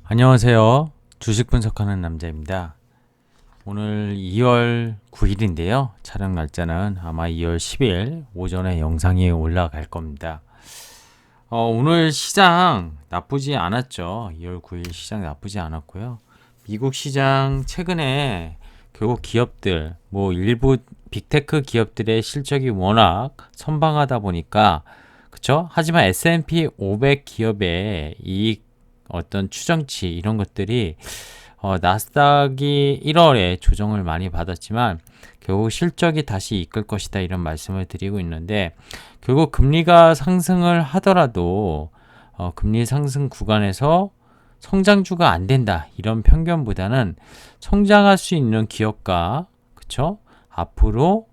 안녕하세요. 주식 분석하는 남자입니다. 오늘 2월 9일인데요. 촬영 날짜는 아마 2월 10일 오전에 영상이 올라갈 겁니다. 오늘 시장 나쁘지 않았죠. 2월 9일 시장 나쁘지 않았고요. 미국 시장 최근에 결국 기업들, 일부 빅테크 기업들의 실적이 워낙 선방하다 보니까 그쵸? 하지만 S&P 500 기업의 이익 어떤 추정치 이런 것들이 나스닥이 1월에 조정을 많이 받았지만 결국 실적이 다시 이끌 것이다 이런 말씀을 드리고 있는데 결국 금리가 상승을 하더라도 금리 상승 구간에서 성장주가 안 된다 이런 편견보다는 성장할 수 있는 기업가 그쵸? 앞으로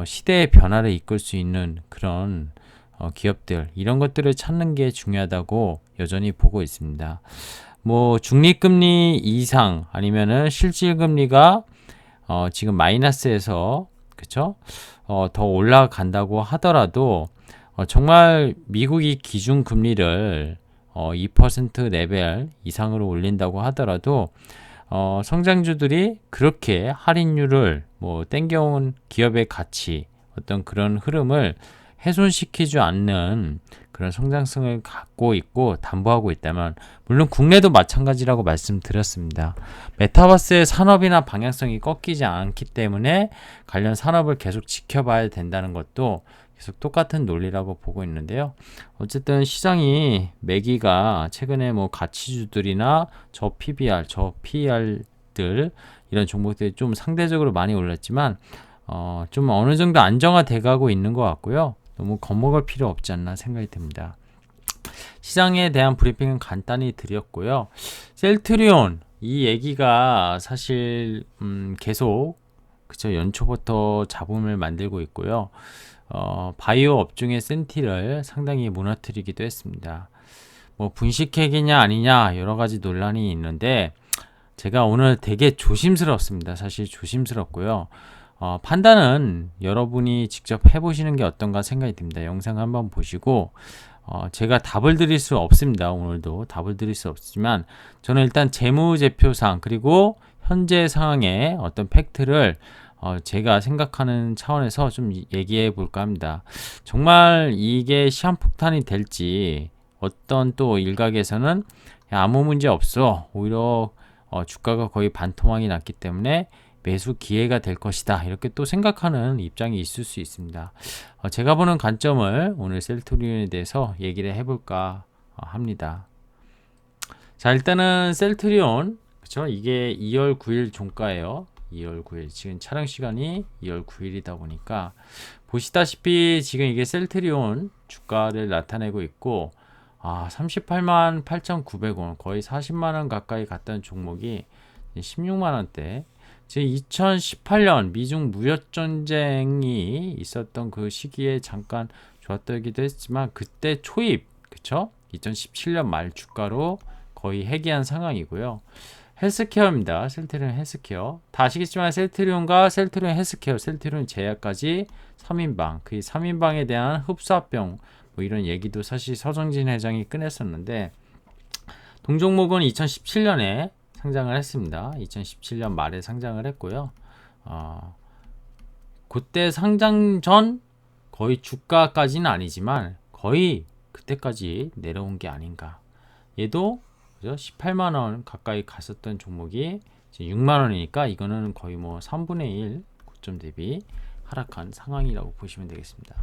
시대의 변화를 이끌 수 있는 그런 기업들 이런 것들을 찾는 게 중요하다고 여전히 보고 있습니다. 중립금리 이상 아니면은 실질금리가 지금 마이너스에서 그쵸? 더 올라간다고 하더라도 정말 미국이 기준금리를 2% 레벨 이상으로 올린다고 하더라도 성장주들이 그렇게 할인율을 땡겨온 기업의 가치 어떤 그런 흐름을 훼손시키지 않는 그런 성장성을 갖고 있고 담보하고 있다면 물론 국내도 마찬가지라고 말씀드렸습니다. 메타버스의 산업이나 방향성이 꺾이지 않기 때문에 관련 산업을 계속 지켜봐야 된다는 것도 계속 똑같은 논리라고 보고 있는데요. 어쨌든 시장이 매기가 최근에 가치주들이나 저 PBR, 저 PER들 이런 종목들이 좀 상대적으로 많이 올랐지만 좀 어느 정도 안정화돼 가고 있는 것 같고요. 너무 겁먹을 필요 없지 않나 생각이 듭니다. 시장에 대한 브리핑은 간단히 드렸고요. 셀트리온 이 얘기가 사실 계속 그쵸 연초부터 잡음을 만들고 있고요. 바이오 업종의 센티를 상당히 무너뜨리기도 했습니다. 분식회계냐 아니냐 여러 가지 논란이 있는데 제가 오늘 되게 조심스럽습니다. 사실 조심스럽고요. 판단은 여러분이 직접 해보시는 게 어떤가 생각이 듭니다. 영상 한번 보시고 제가 답을 드릴 수 없습니다. 오늘도 답을 드릴 수 없지만 저는 일단 재무제표상 그리고 현재 상황의 어떤 팩트를 제가 생각하는 차원에서 좀 얘기해 볼까 합니다. 정말 이게 시한폭탄이 될지 어떤 또 일각에서는 아무 문제 없어 오히려 주가가 거의 반토막이 났기 때문에 매수 기회가 될 것이다 이렇게 또 생각하는 입장이 있을 수 있습니다. 제가 보는 관점을 오늘 셀트리온에 대해서 얘기를 해볼까 합니다. 자 일단은 셀트리온 그쵸 이게 2월 9일 종가예요. 2월 9일 지금 촬영 시간이 2월 9일이다 보니까 보시다시피 지금 이게 셀트리온 주가를 나타내고 있고 38만 8,900원 거의 40만원 가까이 갔던 종목이 16만원대 지금 2018년 미중 무역전쟁이 있었던 그 시기에 잠깐 좋았다기도 했지만 그때 초입 그쵸? 2017년 말 주가로 거의 해기한 상황이고요. 헬스케어입니다. 셀트리온 헬스케어. 다 아시겠지만 셀트리온과 셀트리온 헬스케어, 셀트리온 제약까지 3인방, 그 3인방에 대한 흡사병 이런 얘기도 사실 서정진 회장이 꺼냈었는데 동종목은 2017년에 상장을 했습니다. 2017년 말에 상장을 했고요. 그때 상장 전 거의 주가까지는 아니지만 거의 그때까지 내려온 게 아닌가. 얘도 18만원 가까이 갔었던 종목이 이제 6만원이니까 이거는 거의 3분의 1 고점 대비 하락한 상황이라고 보시면 되겠습니다.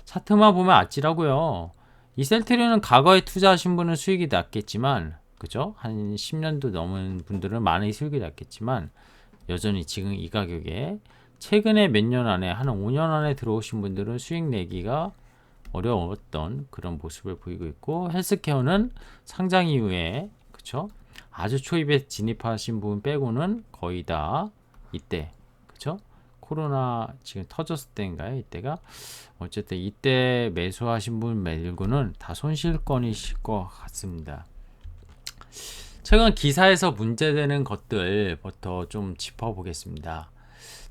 차트만 보면 아찔하고요. 이 셀트리온은 과거에 투자하신 분은 수익이 났겠지만 그죠? 한 10년도 넘은 분들은 많이 수익이 났겠지만 여전히 지금 이 가격에 최근에 몇 년 안에 한 5년 안에 들어오신 분들은 수익 내기가 어려웠던 그런 모습을 보이고 있고 헬스케어는 상장 이후에 그쵸? 아주 초입에 진입하신 분 빼고는 거의 다 이때 그쵸? 코로나 지금 터졌을 때인가요? 이때가 어쨌든 이때 매수하신 분 말고는 다 손실권이실 것 같습니다. 최근 기사에서 문제되는 것들부터 좀 짚어보겠습니다.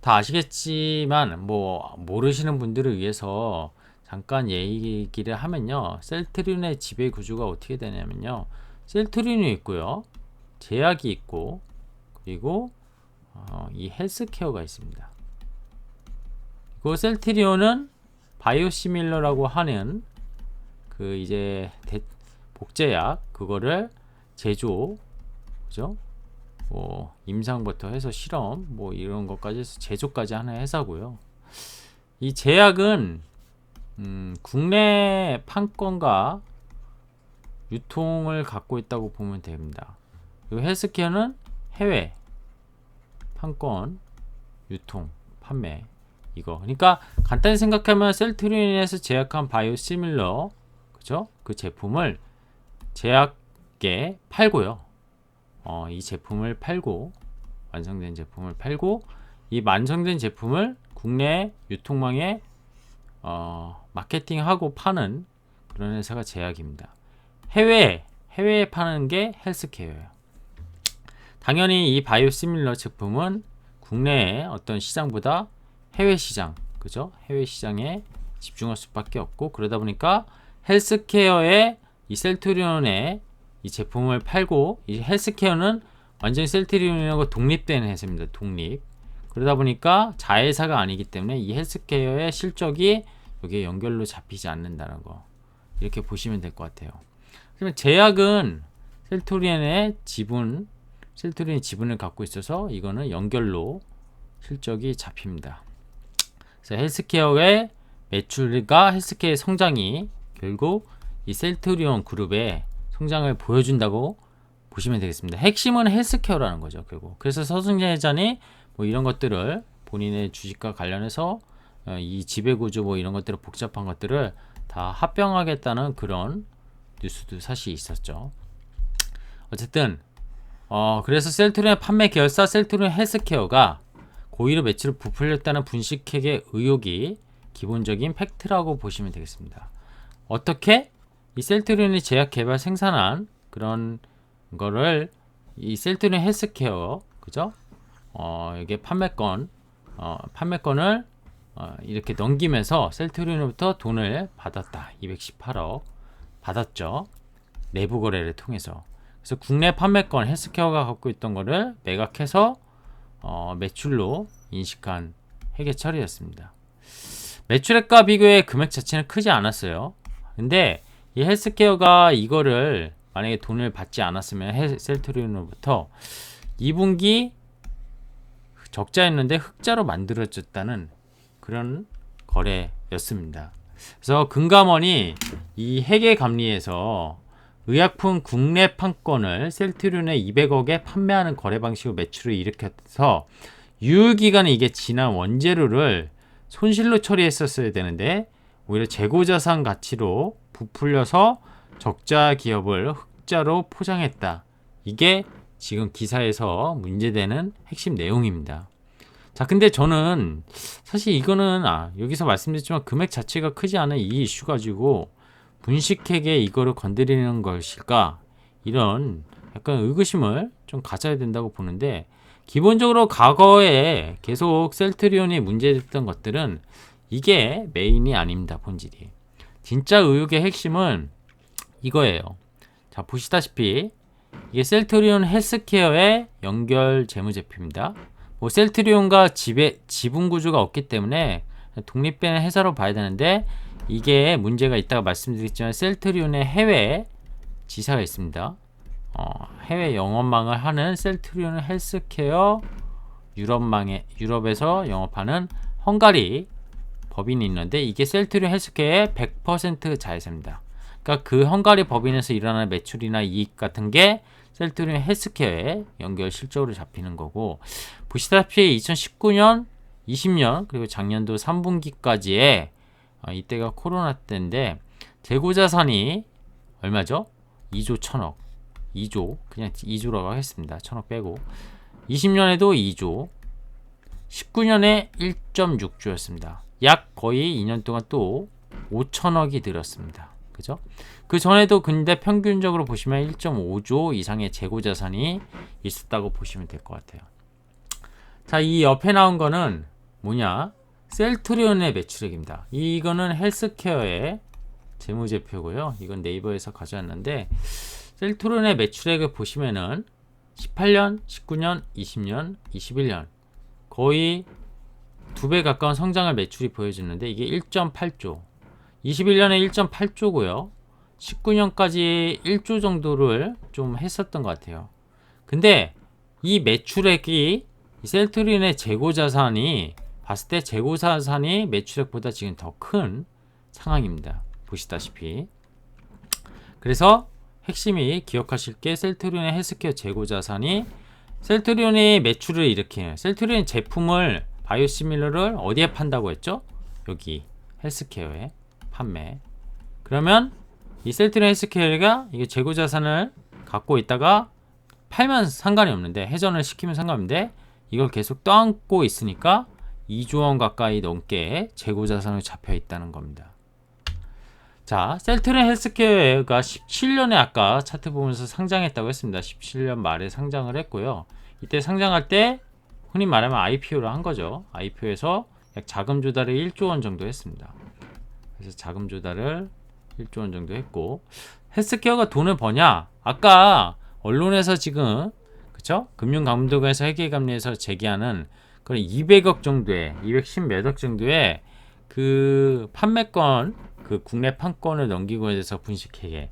다 아시겠지만 모르시는 분들을 위해서 잠깐 얘기를 하면요. 셀트리온의 지배 구조가 어떻게 되냐면요. 셀트리온이 있고요. 제약이 있고, 그리고 이 헬스케어가 있습니다. 그 셀트리온은 바이오시밀러라고 하는 그 이제 복제약 그거를 제조, 그죠? 뭐 임상부터 해서 실험 뭐 이런 것까지 해서 제조까지 하는 회사고요. 이 제약은 국내 판권과 유통을 갖고 있다고 보면 됩니다. 그리고 헬스케어는 해외 판권, 유통, 판매 이거. 그러니까 간단히 생각하면 셀트리온에서 제약한 바이오시밀러, 그죠? 그 제품을 제약계 팔고요. 이 제품을 팔고 완성된 제품을 팔고 이 완성된 제품을 국내 유통망에 마케팅하고 파는 그런 회사가 제약입니다. 해외에 파는 게 헬스케어예요. 당연히 이 바이오시밀러 제품은 국내의 어떤 시장보다 해외 시장, 그죠? 해외 시장에 집중할 수밖에 없고, 그러다 보니까 헬스케어에 이 셀트리온의 이 제품을 팔고, 이 헬스케어는 완전히 셀트리온하고 독립된 회사입니다. 독립. 그러다 보니까 자회사가 아니기 때문에 이 헬스케어의 실적이 여기에 연결로 잡히지 않는다는 거, 이렇게 보시면 될 것 같아요. 그러면 제약은 셀트리온의 지분을 갖고 있어서 이거는 연결로 실적이 잡힙니다. 그래서 헬스케어의 매출과 헬스케어의 성장이 결국 이 셀트리온 그룹의 성장을 보여준다고 보시면 되겠습니다. 핵심은 헬스케어라는 거죠, 결국. 그래서 서승재 회장이 뭐 이런 것들을 본인의 주식과 관련해서 이 지배구조 뭐 이런 것들을 복잡한 것들을 다 합병하겠다는 그런 뉴스도 사실 있었죠. 어쨌든 그래서 셀트리온의 판매 계열사 셀트리온 헬스케어가 고의로 매출을 부풀렸다는 분식회계 의혹이 기본적인 팩트라고 보시면 되겠습니다. 어떻게? 이 셀트리온이 제약 개발 생산한 그런 거를 이 셀트리온 헬스케어, 그죠? 이게 판매권을 이렇게 넘기면서 셀트리온으로부터 돈을 받았다. 218억 받았죠. 내부 거래를 통해서. 그래서 국내 판매권 헬스케어가 갖고 있던 거를 매각해서 매출로 인식한 회계 처리였습니다. 매출액과 비교해 금액 자체는 크지 않았어요. 근데 이 헬스케어가 이거를 만약에 돈을 받지 않았으면 셀트리온으로부터 2분기 적자였는데 흑자로 만들어졌다는 그런 거래였습니다. 그래서 금감원이 이 회계감리에서 의약품 국내 판권을 셀트리온에 200억에 판매하는 거래 방식으로 매출을 일으켜서 유효기간에 이게 지난 원재료를 손실로 처리했었어야 되는데 오히려 재고자산 가치로 부풀려서 적자 기업을 흑자로 포장했다. 이게 지금 기사에서 문제되는 핵심 내용입니다. 자, 근데 저는 사실 이거는 여기서 말씀드렸지만 금액 자체가 크지 않은 이 이슈 가지고 분식회계 이거를 건드리는 것일까? 이런 약간 의구심을 좀 가져야 된다고 보는데, 기본적으로 과거에 계속 셀트리온이 문제됐던 것들은 이게 메인이 아닙니다. 본질이. 진짜 의혹의 핵심은 이거예요. 자, 보시다시피 이게 셀트리온 헬스케어의 연결 재무제표입니다. 뭐 셀트리온과 지분 구조가 없기 때문에 독립된 회사로 봐야 되는데, 이게 문제가 있다고 말씀드렸지만 셀트리온의 해외 지사가 있습니다. 해외 영업망을 하는 셀트리온 헬스케어 유럽에서 영업하는 헝가리 법인이 있는데, 이게 셀트리온 헬스케어의 100% 자회사입니다. 그러니까 그 헝가리 법인에서 일어나는 매출이나 이익 같은 게 셀트리온 헬스케어에 연결 실적으로 잡히는 거고, 보시다시피 2019년, 20년 그리고 작년도 3분기까지의 이때가 코로나 때인데 재고자산이 얼마죠? 2조 1000억. 2조 그냥 2조라고 하겠습니다. 1000억 빼고 20년에도 2조, 19년에 1.6조였습니다. 약 거의 2년 동안 또 5천억이 들었습니다. 그죠? 그 전에도 근데 평균적으로 보시면 1.5조 이상의 재고자산이 있었다고 보시면 될 것 같아요. 자, 이 옆에 나온 거는 뭐냐? 셀트리온의 매출액입니다. 이거는 헬스케어의 재무제표고요. 이건 네이버에서 가져왔는데, 셀트리온의 매출액을 보시면은 18년, 19년, 20년, 21년 거의 2배 가까운 성장을 매출이 보여주는데 이게 1.8조, 21년에 1.8조고요. 19년까지 1조 정도를 좀 했었던 것 같아요. 근데 이 매출액이 이 셀트리온의 재고자산이 봤을 때 재고자산이 매출액보다 지금 더 큰 상황입니다. 보시다시피. 그래서 핵심이 기억하실 게 셀트리온의 헬스케어 재고자산이 셀트리온의 매출을 일으키는 셀트리온 제품을 바이오시밀러를 어디에 판다고 했죠? 여기 헬스케어에 판매. 그러면 이 셀트리온 헬스케어가 이게 재고자산을 갖고 있다가 팔면 상관이 없는데 회전을 시키면 상관없는데 이걸 계속 떠안고 있으니까 2조 원 가까이 넘게 재고자산이 잡혀 있다는 겁니다. 자, 셀트리온 헬스케어가 17년에 아까 차트 보면서 상장했다고 했습니다. 17년 말에 상장을 했고요. 이때 상장할 때 흔히 말하면 IPO를 한 거죠. IPO에서 약 자금 조달을 1조 원 정도 했습니다. 그래서 자금 조달을 1조 원 정도 했고 헬스케어가 돈을 버냐? 아까 언론에서 지금 그쵸? 금융감독원에서 회계감리에서 제기하는 그런 200억 정도의 210 몇 억 정도의 그 판매권 그 국내 판권을 넘기고 해서 분식회계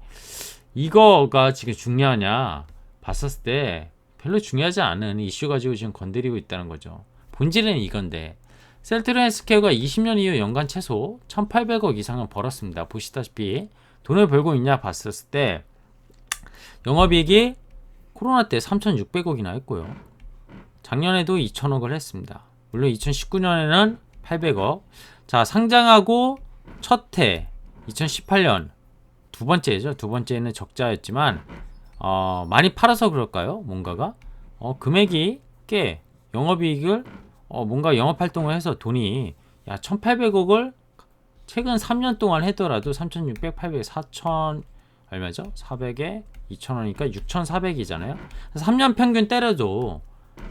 이거가 지금 중요하냐 봤었을 때 별로 중요하지 않은 이슈 가지고 지금 건드리고 있다는 거죠. 본질은 이건데 셀트리온 헬스케어가 20년 이후 연간 최소 1800억 이상은 벌었습니다. 보시다시피 돈을 벌고 있냐 봤었을 때 영업이익이 코로나 때 3600억이나 했고요. 작년에도 2000억을 했습니다. 물론 2019년에는 800억. 자, 상장하고 첫 해 2018년 두 번째죠. 두 번째는 적자였지만 많이 팔아서 그럴까요? 뭔가가 금액이 꽤 영업이익을 뭔가 영업활동을 해서 돈이 1800억을 최근 3년 동안 하더라도 3600, 800, 4000 얼마죠? 400에 2000원이니까 6400이잖아요. 3년 평균 때려도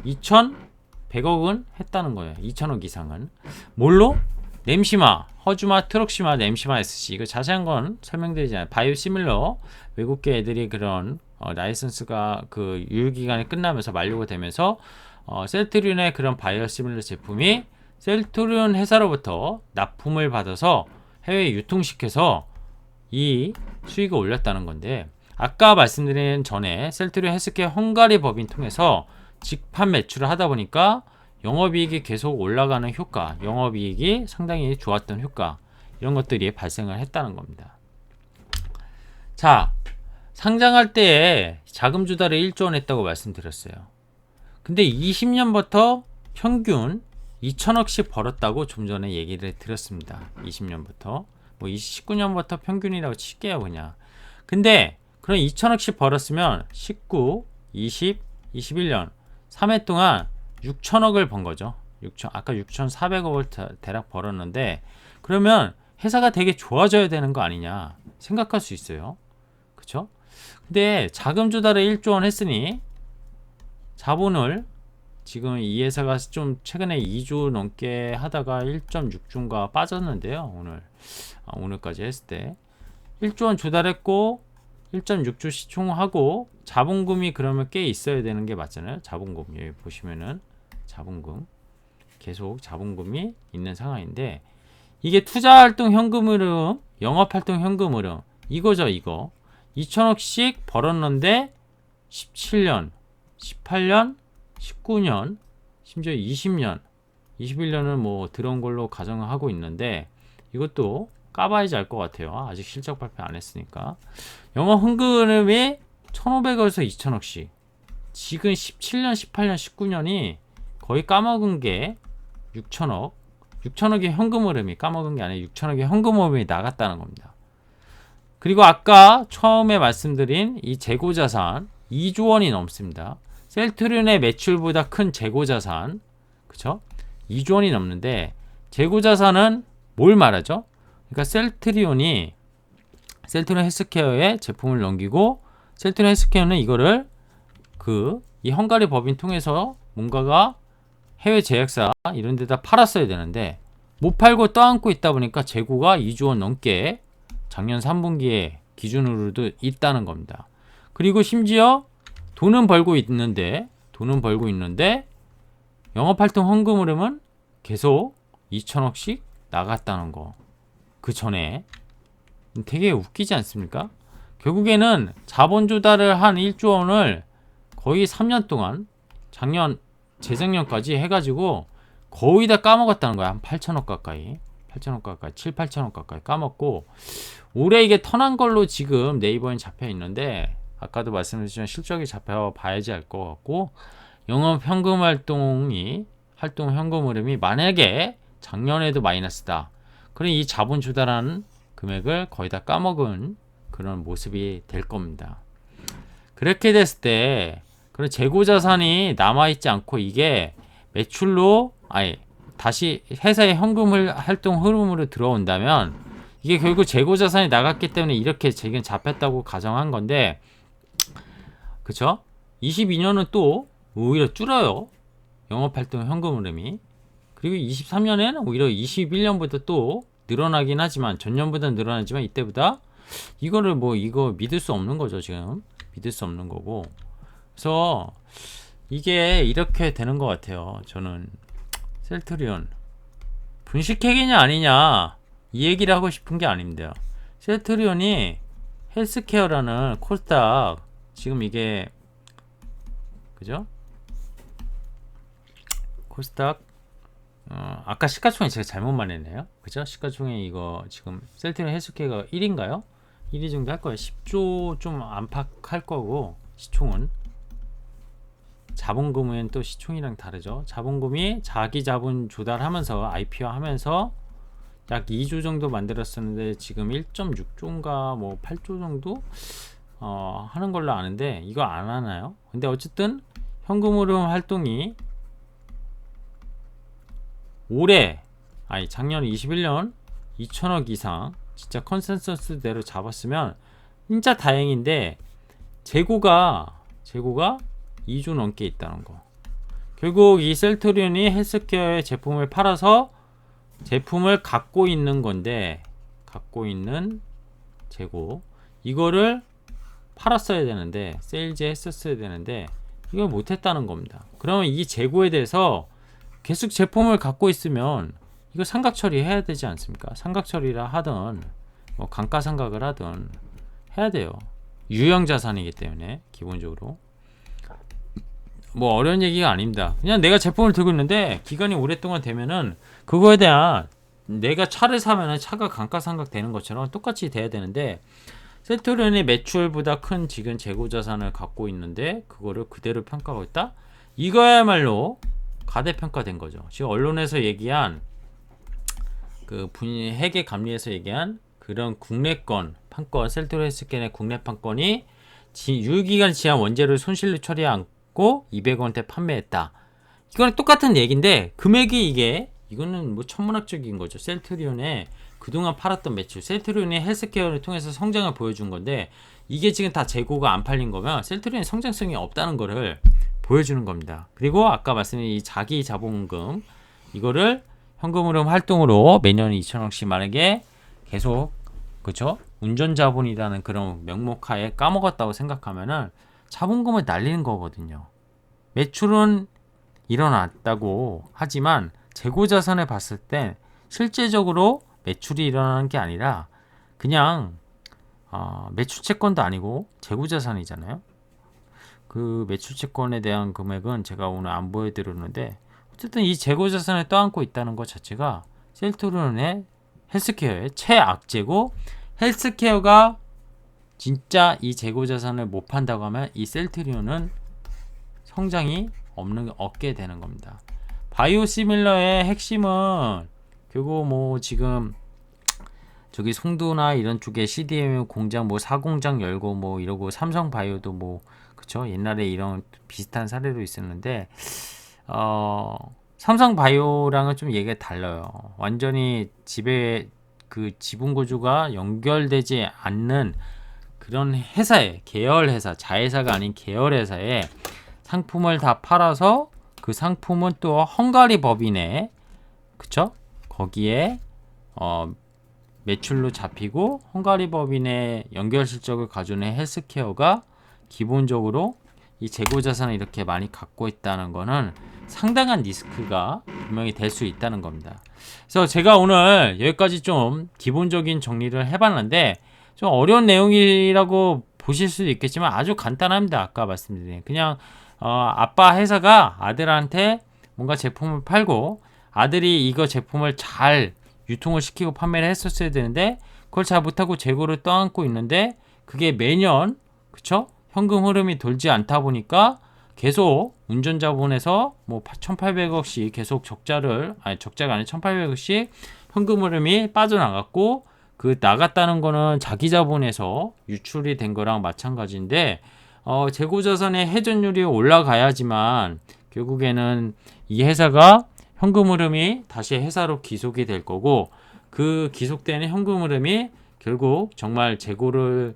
2100억은 했다는 거예요. 2000억 이상은. 뭘로? 램시마, 허주마, 트럭시마, 램시마 SC 이거 자세한 건 설명드리지 않아요. 바이오시밀러 외국계 애들이 그런 라이선스가 그 유효기간이 끝나면서 만료가 되면서 셀트리온의 그런 바이오시밀러 제품이 셀트리온 회사로부터 납품을 받아서 해외에 유통시켜서 이 수익을 올렸다는 건데 아까 말씀드린 전에 셀트리온 헬스케어 헝가리 법인 통해서 직판 매출을 하다 보니까 영업이익이 계속 올라가는 효과, 영업이익이 상당히 좋았던 효과 이런 것들이 발생을 했다는 겁니다. 자, 상장할 때에 자금 조달을 1조 원 했다고 말씀드렸어요. 근데 20년부터 평균 2000억씩 벌었다고 좀 전에 얘기를 드렸습니다. 20년부터 뭐 19년부터 평균이라고 칠게요 그냥. 근데 그럼 2000억씩 벌었으면 19, 20, 21년 3회 동안 6천억을 번 거죠. 아까 6,400억을 대략 벌었는데 그러면 회사가 되게 좋아져야 되는 거 아니냐 생각할 수 있어요. 그쵸? 근데 자금 조달을 1조 원 했으니 자본을 지금 이 회사가 좀 최근에 2조 넘게 하다가 1.6조가 빠졌는데요. 오늘까지 했을 때 1조 원 조달했고 1.6조 시총하고 자본금이 그러면 꽤 있어야 되는 게 맞잖아요. 자본금 여기 보시면은 자본금 계속 자본금이 있는 상황인데 이게 투자활동 현금 흐름, 영업활동 현금 흐름 이거죠. 이거 2천억씩 벌었는데 17년, 18년, 19년, 심지어 20년, 21년은 뭐 들어온 걸로 가정을 하고 있는데 이것도 까봐야지 알 것 같아요. 아직 실적 발표 안 했으니까. 영업 현금흐름이 1,500억에서 2천억씩. 지금 17년, 18년, 19년이 거의 까먹은 게 6천억. 6천억의 현금 흐름이 까먹은 게 아니라 6천억의 현금 흐름이 나갔다는 겁니다. 그리고 아까 처음에 말씀드린 이 재고자산 2조 원이 넘습니다. 셀트리온의 매출보다 큰 재고자산, 그쵸? 2조 원이 넘는데 재고자산은 뭘 말하죠? 그러니까 셀트리온 헬스케어에 제품을 넘기고 셀트리온 헬스케어는 이거를 이 헝가리 법인 통해서 뭔가가 해외 제약사 이런 데다 팔았어야 되는데 못 팔고 떠안고 있다 보니까 재고가 2조 원 넘게 작년 3분기에 기준으로도 있다는 겁니다. 그리고 심지어 돈은 벌고 있는데 영업활동 현금 흐름은 계속 2천억씩 나갔다는 거. 그 전에 되게 웃기지 않습니까? 결국에는 자본 조달을 한 1조 원을 거의 3년 동안 재작년까지 해가지고 거의 다 까먹었다는 거야. 한 8천억 가까이 7, 8천억 가까이 까먹고 올해 이게 턴한 걸로 지금 네이버엔 잡혀 있는데 아까도 말씀드렸지만 실적이 잡혀봐야지 알 것 같고 영업 현금 활동 현금 흐름이 만약에 작년에도 마이너스다. 그럼 이 자본 조달한 금액을 거의 다 까먹은 그런 모습이 될 겁니다. 그렇게 됐을 때 그런 재고 자산이 남아있지 않고 이게 매출로 다시 회사의 현금 활동 흐름으로 들어온다면 이게 결국 재고 자산이 나갔기 때문에 이렇게 지금 잡혔다고 가정한 건데, 그쵸? 22년은 또 오히려 줄어요. 영업활동 현금 흐름이. 그리고 23년에는 오히려 21년보다 또 늘어나긴 하지만 전년보다 늘어나지만 이때보다 이거를 이거 믿을 수 없는 거죠. 지금 믿을 수 없는 거고. 그래서 이게 이렇게 되는 것 같아요. 저는 셀트리온 분식회계냐 아니냐 이 얘기를 하고 싶은 게 아닙니다. 셀트리온이 헬스케어라는 코스닥 지금 이게 그죠? 코스닥 아까 시가총액 제가 잘못 말했네요. 그죠? 시가총액 이거 지금 셀트리온 헬스케어가 1인가요? 1위 정도 할 거예요. 10조 좀 안팎할 거고 시총은 자본금은 또 시총이랑 다르죠. 자본금이 자기 자본 조달하면서 IPO 하면서 약 2조 정도 만들었었는데 지금 1.6조인가 8조 정도 하는 걸로 아는데 이거 안 하나요? 근데 어쨌든 현금 흐름 활동이 작년 21년 2천억 이상 진짜 컨센서스대로 잡았으면 진짜 다행인데 재고가 2조 넘게 있다는 거. 결국 이 셀트리온이 헬스케어의 제품을 팔아서 제품을 갖고 있는 건데 갖고 있는 재고 이거를 팔았어야 되는데 세일즈 했었어야 되는데 이걸 못했다는 겁니다. 그러면 이 재고에 대해서 계속 제품을 갖고 있으면 이거 상각 처리해야 되지 않습니까? 상각 처리라 하든 감가상각을 하든 해야 돼요. 유형 자산이기 때문에 기본적으로 어려운 얘기가 아닙니다. 그냥 내가 제품을 들고 있는데 기간이 오랫동안 되면은 그거에 대한 내가 차를 사면은 차가 감가상각 되는 것처럼 똑같이 돼야 되는데 셀트리온이 매출보다 큰 지금 재고자산을 갖고 있는데 그거를 그대로 평가하고 있다? 이거야말로 가대평가된 거죠. 지금 언론에서 얘기한 회계 감리에서 얘기한 그런 국내권 판권 셀트리온 헬스케어의 국내 판권이 유효기간 지난 원재료를 손실로 처리하지 않고 200원대 판매했다. 이거는 똑같은 얘기인데 금액이 이거는 천문학적인 거죠. 셀트리온의 그동안 팔았던 매출, 셀트리온이 헬스케어를 통해서 성장을 보여준 건데 이게 지금 다 재고가 안 팔린 거면 셀트리온의 성장성이 없다는 거를 보여주는 겁니다. 그리고 아까 말씀드린 이 자기 자본금 이거를 현금 흐름 활동으로 매년 2천억씩 만약에 계속 그렇죠? 운전 자본이라는 그런 명목하에 까먹었다고 생각하면은 자본금을 날리는 거거든요. 매출은 일어났다고 하지만 재고 자산을 봤을 때 실제적으로 매출이 일어나는 게 아니라 그냥 매출 채권도 아니고 재고 자산이잖아요. 그 매출 채권에 대한 금액은 제가 오늘 안 보여드렸는데 어쨌든 이 재고 자산을 떠안고 있다는 것 자체가 셀트리온의 헬스케어의 최악재고 헬스케어가 진짜 이 재고 자산을 못 판다고 하면 이 셀트리온은 성장이 없게 되는 겁니다. 바이오시밀러의 핵심은 결국 지금 저기 송도나 이런 쪽에 CDMO 공장 사공장 열고 이러고 삼성바이오도 그쵸 옛날에 이런 비슷한 사례로 있었는데 삼성바이오랑은 좀 얘기가 달라요. 완전히 지분 구조가 연결되지 않는 그런 회사에 계열 회사 자회사가 아닌 계열 회사에 상품을 다 팔아서 그 상품은 또 헝가리 법인에 그쵸 거기에 매출로 잡히고 헝가리 법인의 연결 실적을 가져오는 헬스케어가 기본적으로 이 재고자산을 이렇게 많이 갖고 있다는 거는 상당한 리스크가 분명히 될 수 있다는 겁니다. 그래서 제가 오늘 여기까지 좀 기본적인 정리를 해봤는데 좀 어려운 내용이라고 보실 수도 있겠지만 아주 간단합니다. 아까 말씀드린 그냥 아빠 회사가 아들한테 뭔가 제품을 팔고 아들이 이거 제품을 잘 유통을 시키고 판매를 했었어야 되는데 그걸 잘 못하고 재고를 떠안고 있는데 그게 매년 그쵸? 현금 흐름이 돌지 않다 보니까 계속 운전자분에서 뭐 1,800억씩 계속 적자가 아니라 1,800억씩 현금 흐름이 빠져나갔고 그 나갔다는 거는 자기 자본에서 유출이 된 거랑 마찬가지인데 재고자산의 회전율이 올라가야지만 결국에는 이 회사가 현금 흐름이 다시 회사로 기속이 될 거고 그 기속되는 현금 흐름이 결국 정말 재고를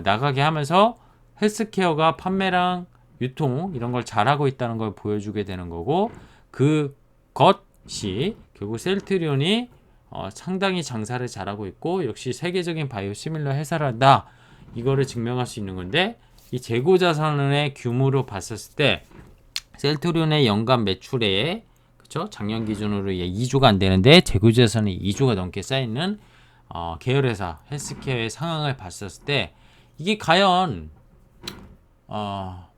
나가게 하면서 헬스케어가 판매랑 유통 이런 걸 잘하고 있다는 걸 보여주게 되는 거고 그것이 결국 셀트리온이 상당히 장사를 잘하고 있고 역시 세계적인 바이오시밀러 회사란다 이거를 증명할 수 있는 건데 이 재고자산의 규모로 봤었을 때 셀트리온의 연간 매출에 그쵸? 작년 기준으로 2조가 안 되는데 재고자산이 2조가 넘게 쌓이는 계열회사 헬스케어의 상황을 봤었을 때 이게 과연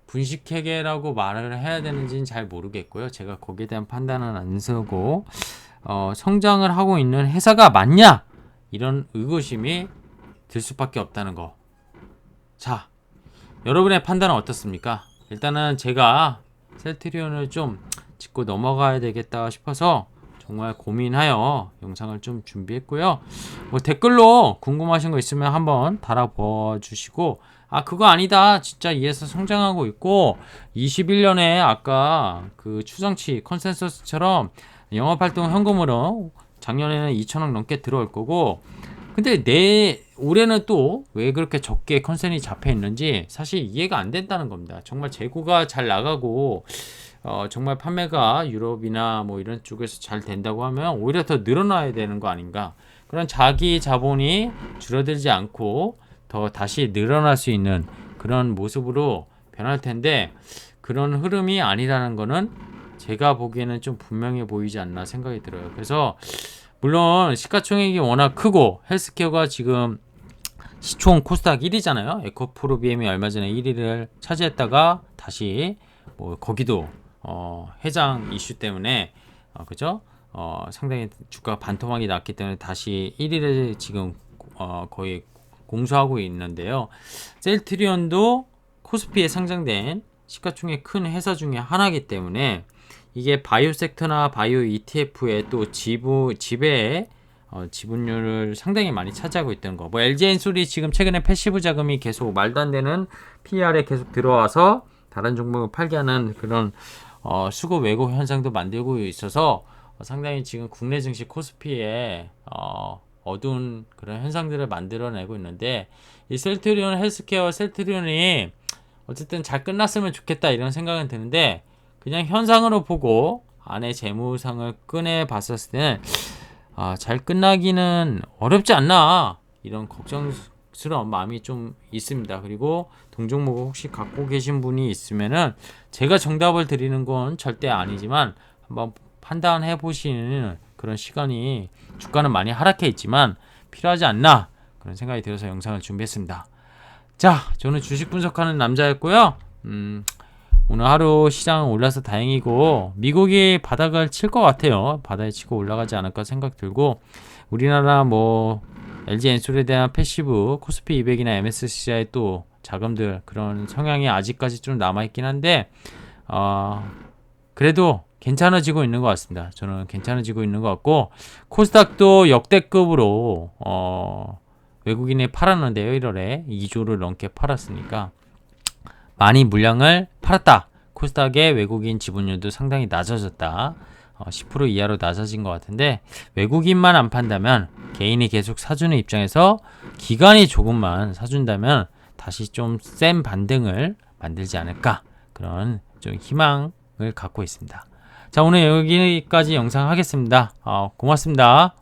분식회계라고 말을 해야 되는지는 잘 모르겠고요. 제가 거기에 대한 판단은 안 쓰고 성장을 하고 있는 회사가 맞냐? 이런 의구심이 들 수밖에 없다는 거. 자, 여러분의 판단은 어떻습니까? 일단은 제가 셀트리온을 좀 짚고 넘어가야 되겠다 싶어서 정말 고민하여 영상을 좀 준비했고요. 뭐 댓글로 궁금하신 거 있으면 한번 달아봐 주시고 그거 아니다 진짜 이 회사 성장하고 있고 21년에 아까 그 추정치 컨센서스처럼 영업활동 현금으로 작년에는 2천억 넘게 들어올 거고 근데 올해는 또 왜 그렇게 적게 컨센이 잡혀 있는지 사실 이해가 안 된다는 겁니다. 정말 재고가 잘 나가고 정말 판매가 유럽이나 뭐 이런 쪽에서 잘 된다고 하면 오히려 더 늘어나야 되는 거 아닌가. 그런 자기 자본이 줄어들지 않고 더 다시 늘어날 수 있는 그런 모습으로 변할 텐데 그런 흐름이 아니라는 거는 제가 보기에는 좀 분명해 보이지 않나 생각이 들어요. 그래서 물론 시가총액이 워낙 크고 헬스케어가 지금 시총 코스닥 1위잖아요. 에코프로비엠이 얼마 전에 1위를 차지했다가 다시 뭐 거기도 해장 이슈 때문에 그죠? 상당히 주가가 반토막이 났기 때문에 다시 1위를 지금 거의 공수하고 있는데요. 셀트리온도 코스피에 상장된 시가총액 큰 회사 중에 하나이기 때문에 이게 바이오 섹터나 바이오 ETF의 또 지배의 지분율을 상당히 많이 차지하고 있다는 거. 뭐 LG엔솔이 지금 최근에 패시브 자금이 계속 말도 안 되는 PER에 계속 들어와서 다른 종목을 팔게 하는 그런 수급 왜곡 현상도 만들고 있어서 상당히 지금 국내 증시 코스피에 어두운 그런 현상들을 만들어내고 있는데 이 셀트리온 헬스케어 셀트리온이 어쨌든 잘 끝났으면 좋겠다 이런 생각은 드는데 그냥 현상으로 보고 안에 재무상을 꺼내 봤었을 때는 잘 끝나기는 어렵지 않나 이런 걱정스러운 마음이 좀 있습니다. 그리고 동종목을 혹시 갖고 계신 분이 있으면은 제가 정답을 드리는 건 절대 아니지만 한번 판단해 보시는 그런 시간이 주가는 많이 하락해 있지만 필요하지 않나 그런 생각이 들어서 영상을 준비했습니다. 자, 저는 주식 분석하는 남자였고요. 오늘 하루 시장 올라서 다행이고 미국이 바닥을 칠 것 같아요. 바닥에 치고 올라가지 않을까 생각 들고 우리나라 뭐 LG엔솔에 대한 패시브 코스피 200이나 MSCI 또 자금들 그런 성향이 아직까지 좀 남아있긴 한데 그래도 괜찮아지고 있는 것 같습니다. 저는 괜찮아지고 있는 것 같고 코스닥도 역대급으로 외국인이 팔았는데요. 1월에 2조를 넘게 팔았으니까 많이 물량을 팔았다. 코스닥의 외국인 지분율도 상당히 낮아졌다. 10% 이하로 낮아진 것 같은데 외국인만 안 판다면 개인이 계속 사주는 입장에서 기관이 조금만 사준다면 다시 좀 센 반등을 만들지 않을까 그런 좀 희망을 갖고 있습니다. 자, 오늘 여기까지 영상 하겠습니다. 고맙습니다.